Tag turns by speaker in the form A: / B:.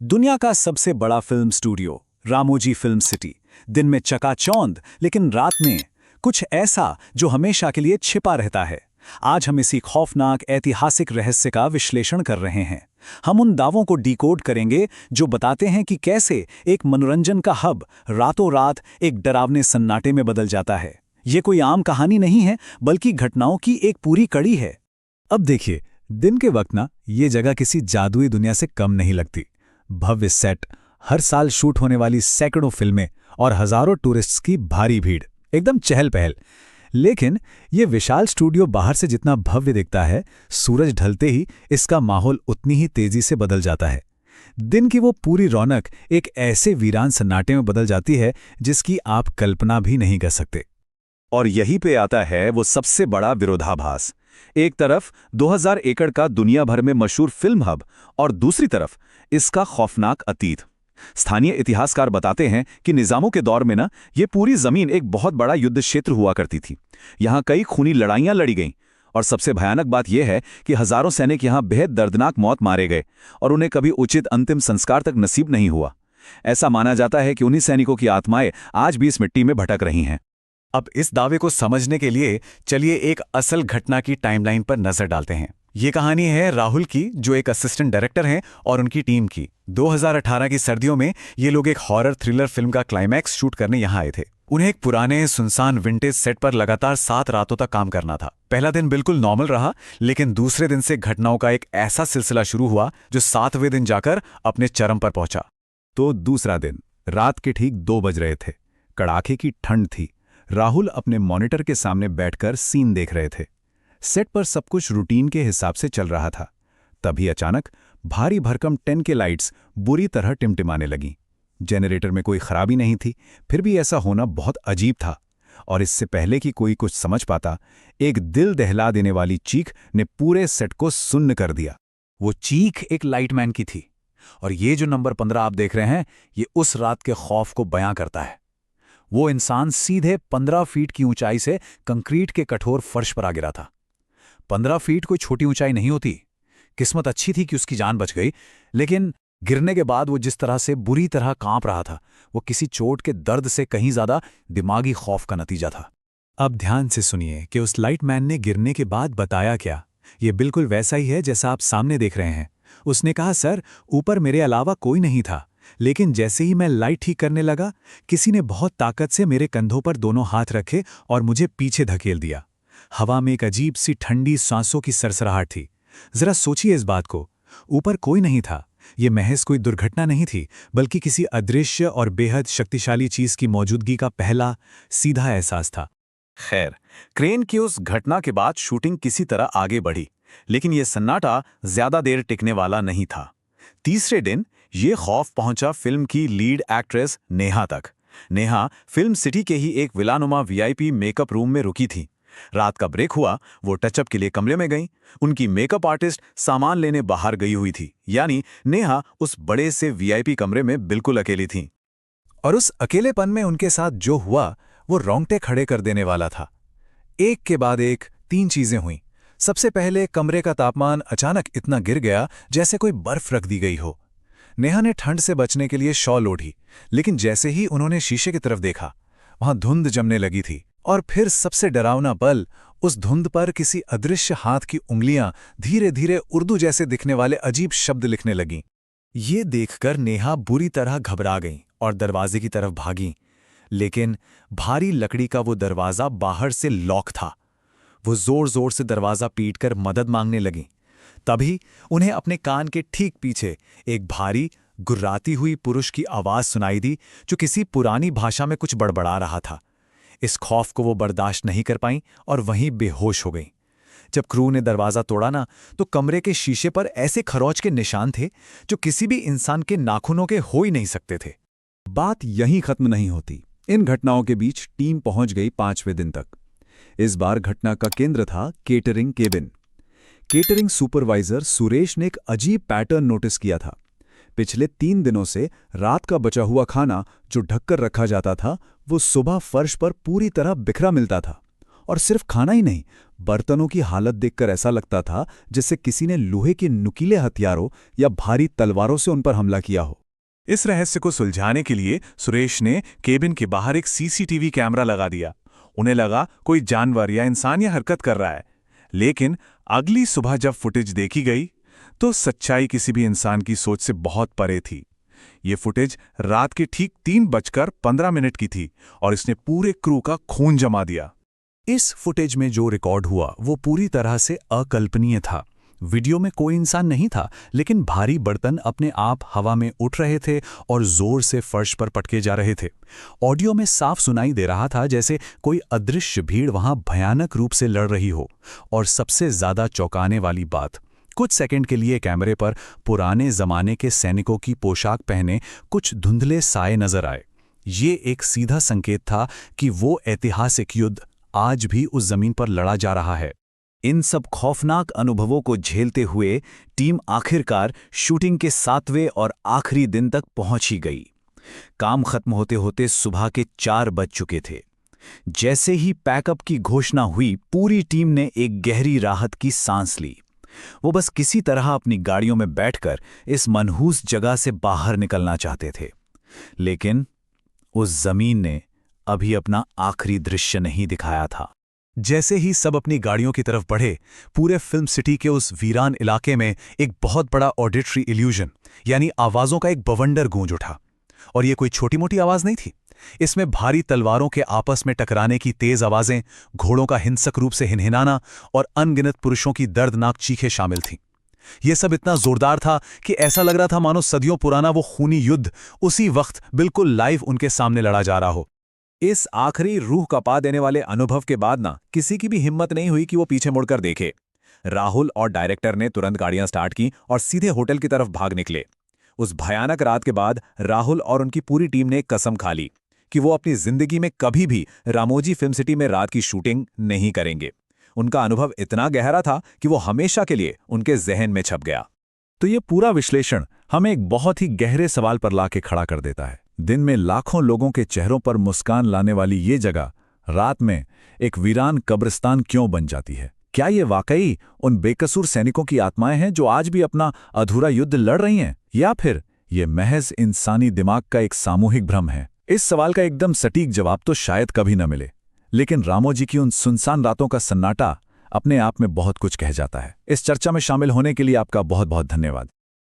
A: दुनिया का सबसे बड़ा film studio Ramoji film city. दिन में चकाचौंध, लेकिन रात में कुछ ऐसा जो हमेशा के लिए छिपा रहता है। आज हम इसी खौफनाक ऐतिहासिक रहस्य का विश्लेषण कर रहे हैं। हम उन दावों को डिकोड करेंगे जो बताते हैं कि कैसे एक मनोरंजन का हब रातों रात एक डरावने सन्नाटे में बदल जाता है। ये कोई आम कहानी नहीं है, बल्कि घटनाओं की एक पूरी कड़ी है।
B: अब देखिए, दिन के वक्त ना ये जगह किसी जादुई दुनिया से कम नहीं लगती। भव्य सेट, हर साल शूट होने वाली सैकड़ों फिल्में और हजारों टूरिस्ट्स की भारी भीड़, एकदम चहल पहल। लेकिन ये विशाल स्टूडियो बाहर से जितना भव्य दिखता है, सूरज ढलते ही इसका माहौल उतनी ही तेजी से बदल जाता है। दिन की वो पूरी रौनक एक ऐसे वीरान सन्नाटे में बदल जाती है जिसकी आप कल्पना भी नहीं कर सकते।
A: और यहीं पे आता है वो सबसे बड़ा विरोधाभास। एक तरफ 2000 एकड़ का दुनिया भर में मशहूर फिल्म हब और दूसरी तरफ इसका खौफनाक अतीत। स्थानीय इतिहासकार बताते हैं कि निजामों के दौर में ना ये पूरी जमीन एक बहुत बड़ा युद्ध क्षेत्र हुआ करती थी। यहाँ कई खूनी लड़ाइयाँ लड़ी गईं और सबसे भयानक बात यह है कि हजारों सैनिक यहाँ बेहद दर्दनाक मौत मारे गए और उन्हें कभी उचित अंतिम संस्कार तक नसीब नहीं हुआ। ऐसा माना जाता है कि उन्हीं सैनिकों की आत्माएं आज भी इस मिट्टी में भटक रही हैं।
B: अब इस दावे को समझने के लिए चलिए एक असल घटना की टाइमलाइन पर नजर डालते हैं। ये कहानी है राहुल की, जो एक असिस्टेंट डायरेक्टर हैं, और उनकी टीम की। 2018 की सर्दियों में ये लोग एक हॉरर थ्रिलर फिल्म का क्लाइमैक्स शूट करने यहाँ आए थे। उन्हें एक पुराने सुनसान विंटेज सेट पर लगातार 7 रातों तक काम करना था। पहला दिन बिल्कुल नॉर्मल रहा, लेकिन दूसरे दिन से घटनाओं का एक ऐसा सिलसिला शुरू हुआ जो 7वें दिन जाकर अपने चरम पर पहुंचा।
A: तो दूसरा दिन, रात के ठीक 2 बज रहे थे। कड़ाके की ठंड थी। राहुल अपने मॉनिटर के सामने बैठकर सीन देख रहे थे। सेट पर सब कुछ रूटीन के हिसाब से चल रहा था। तभी अचानक भारी भरकम 10 के लाइट्स बुरी तरह टिमटिमाने लगीं। जनरेटर में कोई खराबी नहीं थी, फिर भी ऐसा होना बहुत अजीब था। और इससे पहले कि कोई कुछ समझ पाता, एक दिल दहला देने वाली चीख ने पूरे सेट को सुन्न कर दिया। वो चीख एक लाइटमैन की थी, और ये जो नंबर 15 आप देख रहे हैं, ये उस रात के खौफ को बयां करता है। वो इंसान सीधे 15 फीट की ऊंचाई से कंक्रीट के कठोर फर्श पर आ गिरा था। 15 फीट कोई छोटी ऊंचाई नहीं होती। किस्मत अच्छी थी कि उसकी जान बच गई, लेकिन गिरने के बाद वो जिस तरह से बुरी तरह कांप रहा था, वो किसी चोट के दर्द से कहीं ज्यादा दिमागी खौफ का नतीजा था।
B: अब ध्यान से सुनिए कि उस लाइटमैन ने गिरने के बाद बताया क्या। ये बिल्कुल वैसा ही है जैसा आप सामने देख रहे हैं। उसने कहा, सर, ऊपर मेरे अलावा कोई नहीं था, लेकिन जैसे ही मैं लाइट ठीक करने लगा, किसी ने बहुत ताकत से मेरे कंधों पर दोनों हाथ रखे और मुझे पीछे धकेल दिया। हवा में एक अजीब सी ठंडी सांसों की सरसराहट थी। जरा सोचिए इस बात को। ऊपर कोई नहीं था। ये महज कोई दुर्घटना नहीं थी, बल्कि किसी अदृश्य और बेहद शक्तिशाली चीज की मौजूदगी का पहला सीधा एहसास था।
A: खैर, क्रेन की उस घटना के बाद शूटिंग किसी तरह आगे बढ़ी, लेकिन यह सन्नाटा ज्यादा देर टिकने वाला नहीं था। तीसरे दिन ये खौफ पहुंचा फिल्म की लीड एक्ट्रेस नेहा तक। नेहा फिल्म सिटी के ही एक विलानुमा वीआईपी मेकअप रूम में रुकी थी। रात का ब्रेक हुआ, वो टचअप के लिए कमरे में गईं। उनकी मेकअप आर्टिस्ट सामान लेने बाहर गई हुई थी, यानी नेहा उस बड़े से वीआईपी कमरे में बिल्कुल अकेली थी।
B: और उस अकेलेपन में उनके साथ जो हुआ, वो रोंगटे खड़े कर देने वाला था। एक के बाद एक 3 चीजें हुईं। सबसे पहले कमरे का तापमान अचानक इतना गिर गया जैसे कोई बर्फ रख दी गई हो। नेहा ने ठंड से बचने के लिए शॉल ओढ़ी, लेकिन जैसे ही उन्होंने शीशे की तरफ देखा, वहां धुंध जमने लगी थी। और फिर सबसे डरावना पल, उस धुंध पर किसी अदृश्य हाथ की उंगलियां धीरे धीरे उर्दू जैसे दिखने वाले अजीब शब्द लिखने लगीं। ये देखकर नेहा बुरी तरह घबरा गईं और दरवाजे की तरफ भागीं। लेकिन भारी लकड़ी का वो दरवाजा बाहर से लॉक था। वो जोर जोर से दरवाजा पीटकर मदद मांगने लगीं। तभी उन्हें अपने कान के ठीक पीछे एक भारी, गुर्राती हुई पुरुष की आवाज सुनाई दी, जो किसी पुरानी भाषा में कुछ बड़बड़ा रहा था। इस खौफ को वो बर्दाश्त नहीं कर पाईं और वहीं बेहोश हो गईं। जब क्रू ने दरवाजा तोड़ा ना, तो कमरे के शीशे पर ऐसे खरोंच के निशान थे जो किसी भी इंसान के नाखूनों के हो ही नहीं सकते थे।
A: बात यहीं खत्म नहीं होती। इन घटनाओं के बीच टीम पहुंच गई 5वें दिन तक। इस बार घटना का केंद्र था catering cabin. Catering supervisor Suresh ने एक अजीब पैटर्न नोटिस किया था। पिछले 3 दिनों से रात का बचा हुआ खाना जो ढककर रखा जाता था, वो सुबह फर्श पर पूरी तरह बिखरा मिलता था। और सिर्फ खाना ही नहीं, बर्तनों की हालत देखकर ऐसा लगता था जैसे किसी ने लोहे के नुकीले हथियारों या भारी तलवारों से उन पर हमला किया हो।
B: इस रहस्य को सुलझाने के लिए सुरेश ने केबिन के बाहर एक सीसीटीवी कैमरा लगा दिया। उन्हें लगा कोई जानवर या इंसान यह हरकत कर रहा है। लेकिन अगली सुबह जब फुटेज देखी गई तो सच्चाई किसी भी इंसान की सोच से बहुत परे थी। ये फुटेज रात के ठीक 3:15 की थी और इसने पूरे क्रू का खून जमा दिया।
A: इस फुटेज में जो रिकॉर्ड हुआ वो पूरी तरह से अकल्पनीय था। वीडियो में कोई इंसान नहीं था, लेकिन भारी बर्तन अपने आप हवा में उठ रहे थे और जोर से फर्श पर पटके जा रहे थे। ऑडियो में साफ सुनाई दे रहा था जैसे कोई अदृश्य भीड़ वहां भयानक रूप से लड़ रही हो। और सबसे ज्यादा चौंकाने वाली बात, कुछ सेकंड के लिए कैमरे पर पुराने जमाने के सैनिकों की पोशाक पहने कुछ धुंधले साए नजर आए। ये एक सीधा संकेत था कि वो ऐतिहासिक युद्ध आज भी उस जमीन पर लड़ा जा रहा है। इन सब खौफनाक अनुभवों को झेलते हुए टीम आखिरकार शूटिंग के 7वें और आखिरी दिन तक पहुंच ही गई। काम खत्म होते होते सुबह के 4 बज चुके थे। जैसे ही पैकअप की घोषणा हुई, पूरी टीम ने एक गहरी राहत की सांस ली। वो बस किसी तरह अपनी गाड़ियों में बैठकर इस मनहूस जगह से बाहर निकलना चाहते थे। लेकिन उस जमीन ने अभी अपना आखिरी दृश्य नहीं दिखाया था। जैसे ही सब अपनी गाड़ियों की तरफ बढ़े, पूरे फिल्म सिटी के उस वीरान इलाके में एक बहुत बड़ा ऑडिटरी इल्यूजन यानी आवाज़ों का एक बवंडर गूंज उठा। और ये कोई छोटी मोटी आवाज़ नहीं थी। इसमें भारी तलवारों के आपस में टकराने की तेज आवाज़ें, घोड़ों का हिंसक रूप से हिनहिनाना और अनगिनत पुरुषों की दर्दनाक चीखें शामिल थीं। यह सब इतना जोरदार था कि ऐसा लग रहा था मानो सदियों पुराना वो खूनी युद्ध उसी वक्त बिल्कुल लाइव उनके सामने लड़ा जा रहा हो। इस आखिरी रूह कपा देने वाले अनुभव के बाद ना किसी की भी हिम्मत नहीं हुई कि वो पीछे मुड़कर देखे। राहुल और डायरेक्टर ने तुरंत गाड़ियां स्टार्ट की और सीधे होटल की तरफ भाग निकले। उस भयानक रात के बाद राहुल और उनकी पूरी टीम ने कसम खा ली कि वो अपनी जिंदगी में कभी भी रामोजी फिल्म सिटी में रात की शूटिंग नहीं करेंगे। उनका अनुभव इतना गहरा था कि वो हमेशा के लिए उनके जहन में छप गया।
B: तो ये पूरा विश्लेषण हमें एक बहुत ही गहरे सवाल पर लाके खड़ा कर देता है। दिन में लाखों लोगों के चेहरों पर मुस्कान लाने वाली ये जगह रात में एक वीरान कब्रिस्तान क्यों बन जाती है? क्या ये वाकई उन बेकसूर सैनिकों की आत्माएं हैं जो आज भी अपना अधूरा युद्ध लड़ रही हैं, या फिर ये महज इंसानी दिमाग का एक सामूहिक भ्रम है? इस सवाल का एकदम सटीक जवाब तो शायद कभी न मिले, लेकिन रामोजी की उन सुनसान रातों का सन्नाटा अपने आप में बहुत कुछ कह जाता है। इस चर्चा में शामिल होने के लिए आपका बहुत बहुत धन्यवाद।